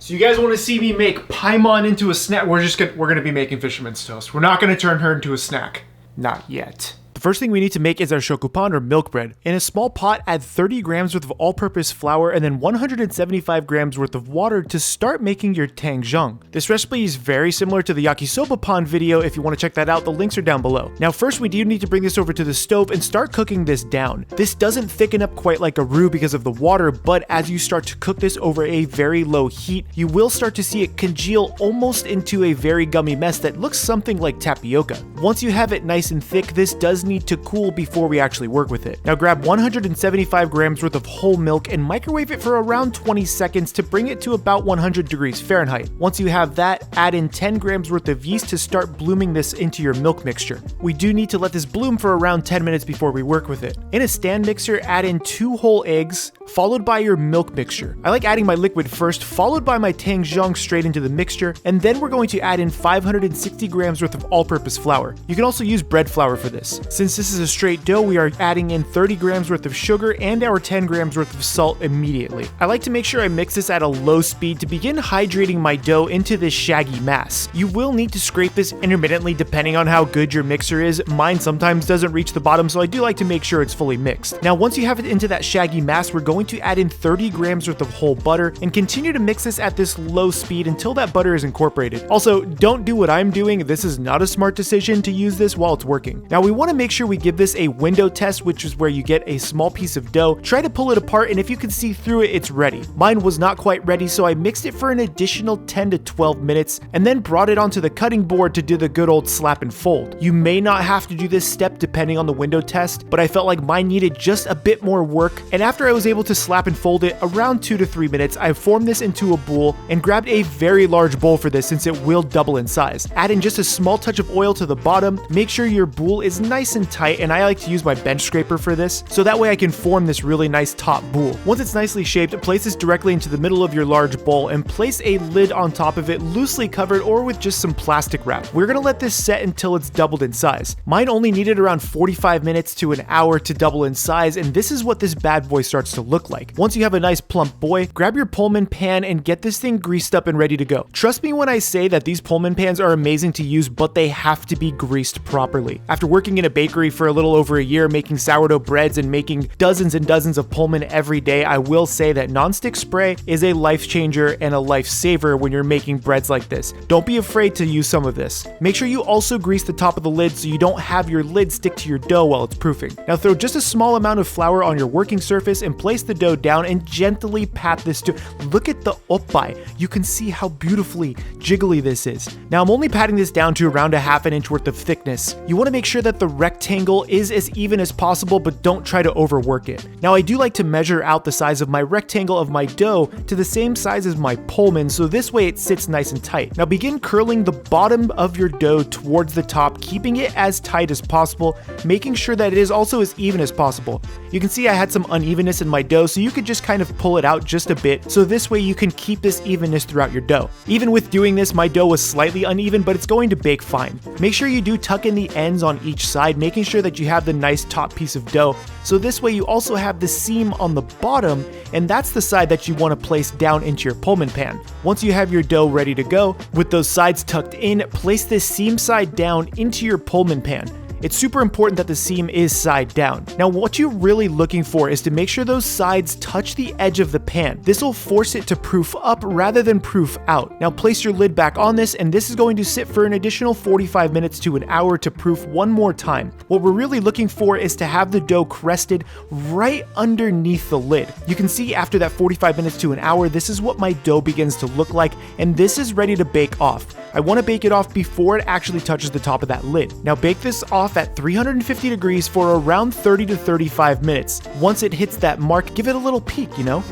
So you guys want to see me make Paimon into a snack? We're gonna be making Fisherman's toast. We're not gonna turn her into a snack. Not yet. The first thing we need to make is our shokupan or milk bread. In a small pot, add 30 grams worth of all-purpose flour and then 175 grams worth of water to start making your Tangzhong. This recipe is very similar to the yakisoba pan video. If you want to check that out, the links are down below. Now first we do need to bring this over to the stove and start cooking this down. This doesn't thicken up quite like a roux because of the water, but as you start to cook this over a very low heat, you will start to see it congeal almost into a very gummy mess that looks something like tapioca. Once you have it nice and thick, this does need to cool before we actually work with it. Now grab 175 grams worth of whole milk and microwave it for around 20 seconds to bring it to about 100 degrees Fahrenheit. Once you have that, add in 10 grams worth of yeast to start blooming this into your milk mixture. We do need to let this bloom for around 10 minutes before we work with it. In a stand mixer, add in 2 whole eggs, followed by your milk mixture. I like adding my liquid first, followed by my Tangzhong straight into the mixture, and then we're going to add in 560 grams worth of all-purpose flour. You can also use bread flour for this. Since this is a straight dough, we are adding in 30 grams worth of sugar and our 10 grams worth of salt immediately. I like to make sure I mix this at a low speed to begin hydrating my dough into this shaggy mass. You will need to scrape this intermittently depending on how good your mixer is. Mine sometimes doesn't reach the bottom, so I do like to make sure it's fully mixed. Now once you have it into that shaggy mass, we're going to add in 30 grams worth of whole butter and continue to mix this at this low speed until that butter is incorporated. Also, don't do what I'm doing. This is not a smart decision to use this while it's working. Now we want to make sure we give this a window test, which is where you get a small piece of dough, try to pull it apart, and if you can see through it, it's ready. Mine was not quite ready, so I mixed it for an additional 10 to 12 minutes and then brought it onto the cutting board to do the good old slap and fold. You may not have to do this step depending on the window test, but I felt like mine needed just a bit more work, and after I was able to slap and fold it around 2 to 3 minutes, I formed this into a bowl and grabbed a very large bowl for this since it will double in size. Add in just a small touch of oil to the bottom, make sure your bowl is nice and tight, and I like to use my bench scraper for this, so that way I can form this really nice top bowl. Once it's nicely shaped, place this directly into the middle of your large bowl and place a lid on top of it, loosely covered or with just some plastic wrap. We're gonna let this set until it's doubled in size. Mine only needed around 45 minutes to an hour to double in size, and this is what this bad boy starts to look like. Once you have a nice plump boy, grab your Pullman pan and get this thing greased up and ready to go. Trust me when I say that these Pullman pans are amazing to use, but they have to be greased properly. After working in a bakery for a little over a year, making sourdough breads and making dozens and dozens of Pullman every day, I will say that nonstick spray is a life changer and a lifesaver when you're making breads like this. Don't be afraid to use some of this. Make sure you also grease the top of the lid so you don't have your lid stick to your dough while it's proofing. Now throw just a small amount of flour on your working surface and place the dough down and gently pat this to. Look at the oppai. You can see how beautifully jiggly this is. Now I'm only patting this down to around a half an inch worth of thickness. You want to make sure that the rectangle is as even as possible, but don't try to overwork it. Now I do like to measure out the size of my rectangle of my dough to the same size as my Pullman, so this way it sits nice and tight. Now begin curling the bottom of your dough towards the top, keeping it as tight as possible, making sure that it is also as even as possible. You can see I had some unevenness in my dough, so you could just kind of pull it out just a bit, so this way you can keep this evenness throughout your dough. Even with doing this, my dough was slightly uneven, but it's going to bake fine. Make sure you do tuck in the ends on each side, making sure that you have the nice top piece of dough, so this way you also have the seam on the bottom, and that's the side that you want to place down into your Pullman pan. Once you have your dough ready to go, with those sides tucked in, place this seam side down into your Pullman pan. It's super important that the seam is side down. Now what you're really looking for is to make sure those sides touch the edge of the pan. This will force it to proof up rather than proof out. Now place your lid back on this, and this is going to sit for an additional 45 minutes to an hour to proof one more time. What we're really looking for is to have the dough crested right underneath the lid. You can see after that 45 minutes to an hour, this is what my dough begins to look like, and this is ready to bake off. I want to bake it off before it actually touches the top of that lid. Now bake this off at 350 degrees for around 30 to 35 minutes. Once it hits that mark, give it a little peek, you know?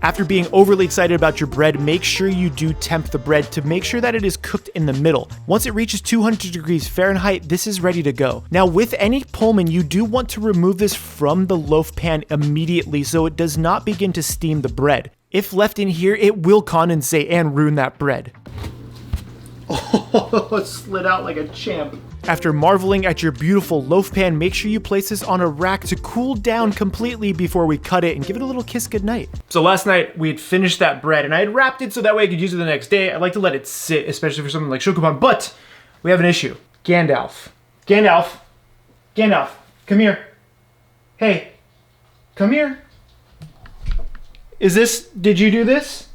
After being overly excited about your bread, make sure you do temp the bread to make sure that it is cooked in the middle. Once it reaches 200 degrees Fahrenheit, this is ready to go. Now with any Pullman, you do want to remove this from the loaf pan immediately so it does not begin to steam the bread. If left in here, it will condensate and ruin that bread. Oh, it slid out like a champ. After marveling at your beautiful loaf pan, make sure you place this on a rack to cool down completely before we cut it and give it a little kiss goodnight. So last night we had finished that bread and I had wrapped it so that way I could use it the next day. I like to let it sit, especially for something like Shokupan, but we have an issue. Gandalf, come here. Hey, come here. Did you do this?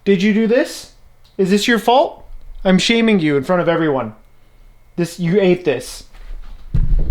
Did you do this? Is this your fault? I'm shaming you in front of everyone. You ate this.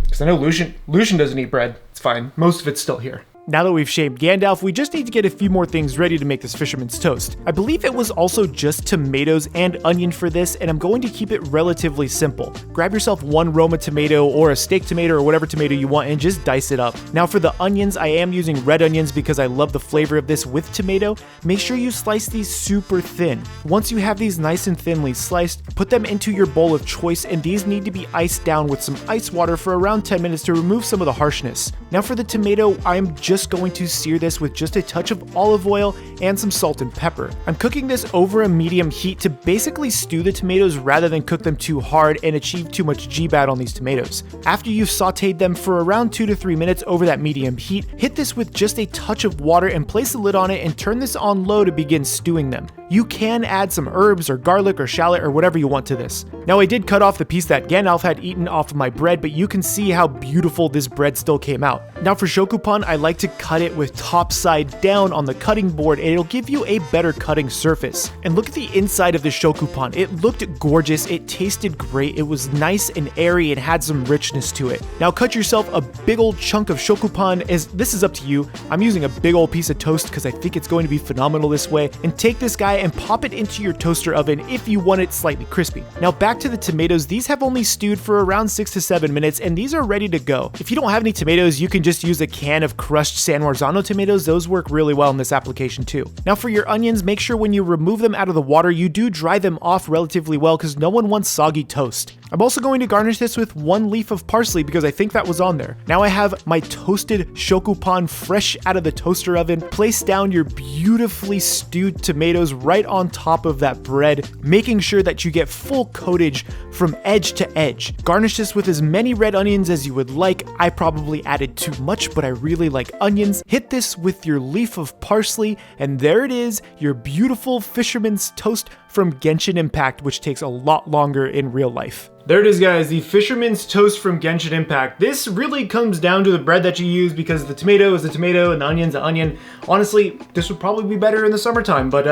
Because I know Lucian doesn't eat bread. It's fine. Most of it's still here. Now that we've shamed Gandalf, we just need to get a few more things ready to make this fisherman's toast. I believe it was also just tomatoes and onion for this, and I'm going to keep it relatively simple. Grab yourself one Roma tomato or a steak tomato or whatever tomato you want and just dice it up. Now for the onions, I am using red onions because I love the flavor of this with tomato. Make sure you slice these super thin. Once you have these nice and thinly sliced, put them into your bowl of choice, and these need to be iced down with some ice water for around 10 minutes to remove some of the harshness. Now for the tomato, I am just going to sear this with just a touch of olive oil and some salt and pepper. I'm cooking this over a medium heat to basically stew the tomatoes rather than cook them too hard and achieve too much GBAT on these tomatoes. After you've sauteed them for around 2 to 3 minutes over that medium heat, hit this with just a touch of water and place the lid on it and turn this on low to begin stewing them. You can add some herbs or garlic or shallot or whatever you want to this. Now I did cut off the piece that Gandalf had eaten off of my bread, but you can see how beautiful this bread still came out. Now for Shokupan, I like to cut it with top side down on the cutting board and it'll give you a better cutting surface. And look at the inside of the Shokupan. It looked gorgeous, it tasted great, it was nice and airy and had some richness to it. Now cut yourself a big old chunk of Shokupan, as this is up to you. I'm using a big old piece of toast because I think it's going to be phenomenal this way, and take this guy and pop it into your toaster oven if you want it slightly crispy. Now back to the tomatoes. These have only stewed for around 6 to 7 minutes and these are ready to go. If you don't have any tomatoes, you can just use a can of crushed San Marzano tomatoes. Those work really well in this application too. Now for your onions, make sure when you remove them out of the water, you do dry them off relatively well because no one wants soggy toast. I'm also going to garnish this with 1 leaf of parsley because I think that was on there. Now I have my toasted Shokupan fresh out of the toaster oven. Place down your beautifully stewed tomatoes right on top of that bread, making sure that you get full coatage from edge to edge. Garnish this with as many red onions as you would like. I probably added too much, but I really like onions. Hit this with your leaf of parsley, and there it is, your beautiful fisherman's toast from Genshin Impact, which takes a lot longer in real life. There it is, guys, the Fisherman's Toast from Genshin Impact. This really comes down to the bread that you use because the tomato is the tomato and the onion's the onion. Honestly, this would probably be better in the summertime, but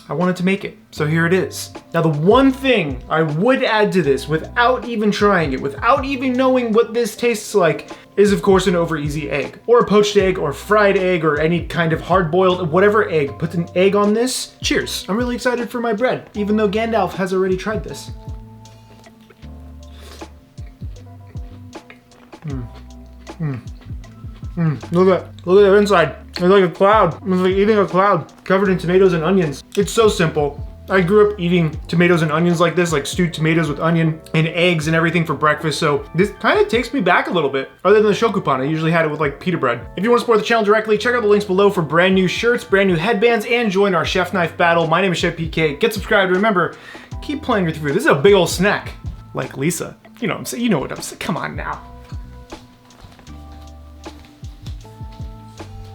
I wanted to make it, so here it is. Now, the one thing I would add to this without even trying it, without even knowing what this tastes like, is of course an over easy egg, or a poached egg, or fried egg, or any kind of hard-boiled, whatever egg. Put an egg on this. Cheers. I'm really excited for my bread, even though Gandalf has already tried this. Look at the inside. It's like a cloud. It's like eating a cloud covered in tomatoes and onions. It's so simple. I grew up eating tomatoes and onions like this, like stewed tomatoes with onion and eggs and everything for breakfast, so this kind of takes me back a little bit. Other than the Shokupan, I usually had it with like pita bread. If you want to support the channel directly, check out the links below for brand new shirts, brand new headbands, and join our chef knife battle. My name is Chefpk. Get subscribed. Remember, keep playing with your food. This is a big old snack, like Lisa. You know what I'm saying? You know what I'm saying. Come on now.